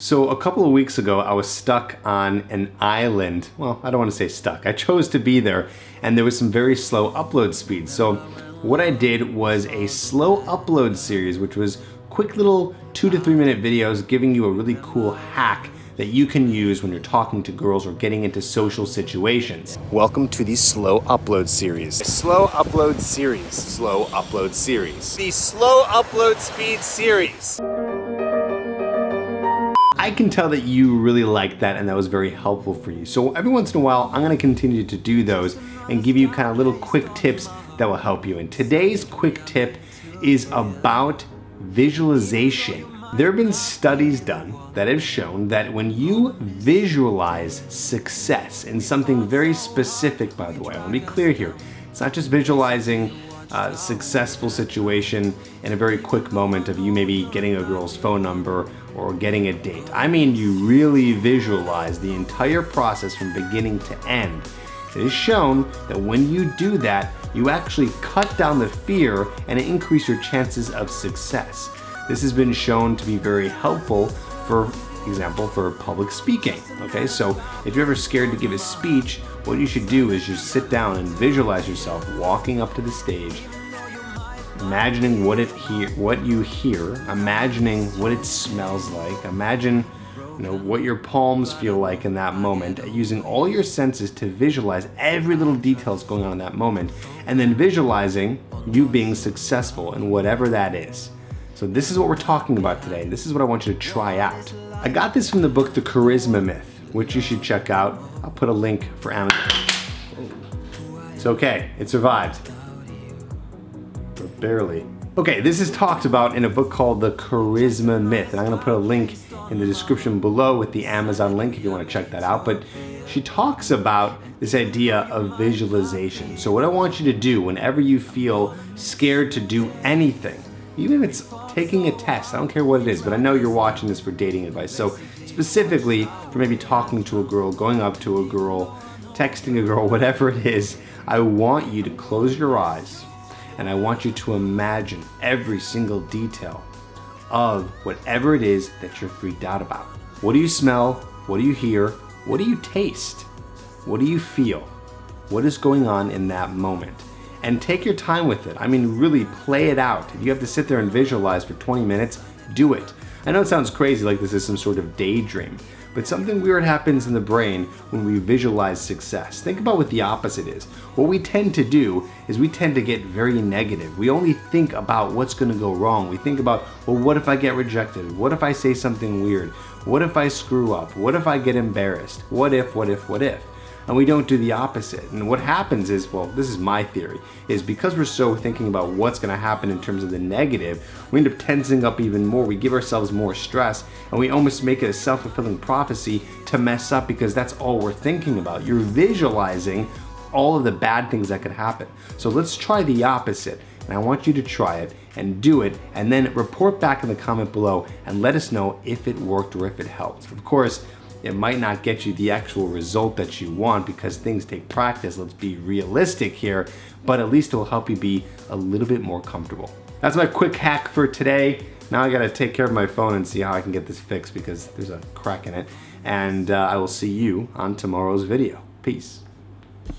So a couple of weeks ago, I was stuck on an island. Well, I don't want to say stuck. I chose to be there, and there was some very slow upload speed. So what I did was a slow upload series, which was quick little 2 to 3 minute videos giving you a really cool hack that you can use when you're talking to girls or getting into social situations. Welcome to the slow upload series. Slow upload series. Slow upload series. The slow upload speed series. I can tell that you really liked that and that was very helpful for you. So every once in a while, I'm gonna continue to do those and give you kind of little quick tips that will help you. And today's quick tip is about visualization. There have been studies done that have shown that when you visualize success in something very specific, by the way, I want to be clear here, it's not just visualizing a successful situation in a very quick moment of you maybe getting a girl's phone number or getting a date. I mean, you really visualize the entire process from beginning to end. It is shown that when you do that, you actually cut down the fear and increase your chances of success. This has been shown to be very helpful, for example, for public speaking. Okay, so if you're ever scared to give a speech, what you should do is just sit down and visualize yourself walking up to the stage, imagining what you hear, imagining what it smells like, imagine what your palms feel like in that moment, using all your senses to visualize every little detail that's going on in that moment, and then visualizing you being successful in whatever that is. So this is what we're talking about today. This is what I want you to try out. I got this from the book, The Charisma Myth, which you should check out. I'll put a link for Amazon. It's okay, it survived. But barely. Okay, this is talked about in a book called The Charisma Myth, and I'm gonna put a link in the description below with the Amazon link if you wanna check that out. But she talks about this idea of visualization. So what I want you to do whenever you feel scared to do anything, even if it's taking a test, I don't care what it is, but I know you're watching this for dating advice. So specifically for maybe talking to a girl, going up to a girl, texting a girl, whatever it is, I want you to close your eyes and I want you to imagine every single detail of whatever it is that you're freaked out about. What do you smell? What do you hear? What do you taste? What do you feel? What is going on in that moment? And take your time with it. I mean, really play it out. If you have to sit there and visualize for 20 minutes, do it. I know it sounds crazy, like this is some sort of daydream, but something weird happens in the brain when we visualize success. Think about what the opposite is. What we tend to do is we tend to get very negative. We only think about what's gonna go wrong. We think about, well, what if I get rejected? What if I say something weird? What if I screw up? What if I get embarrassed? What if? And we don't do the opposite. And what happens is, well, this is my theory, is because we're so thinking about what's gonna happen in terms of the negative, we end up tensing up even more. We give ourselves more stress, and we almost make it a self-fulfilling prophecy to mess up because that's all we're thinking about. You're visualizing all of the bad things that could happen. So let's try the opposite. And I want you to try it and do it, and then report back in the comment below and let us know if it worked or if it helped. Of course, it might not get you the actual result that you want because things take practice, let's be realistic here, but at least it will help you be a little bit more comfortable. That's my quick hack for today. Now I gotta take care of my phone and see how I can get this fixed because there's a crack in it. And I will see you on tomorrow's video. Peace.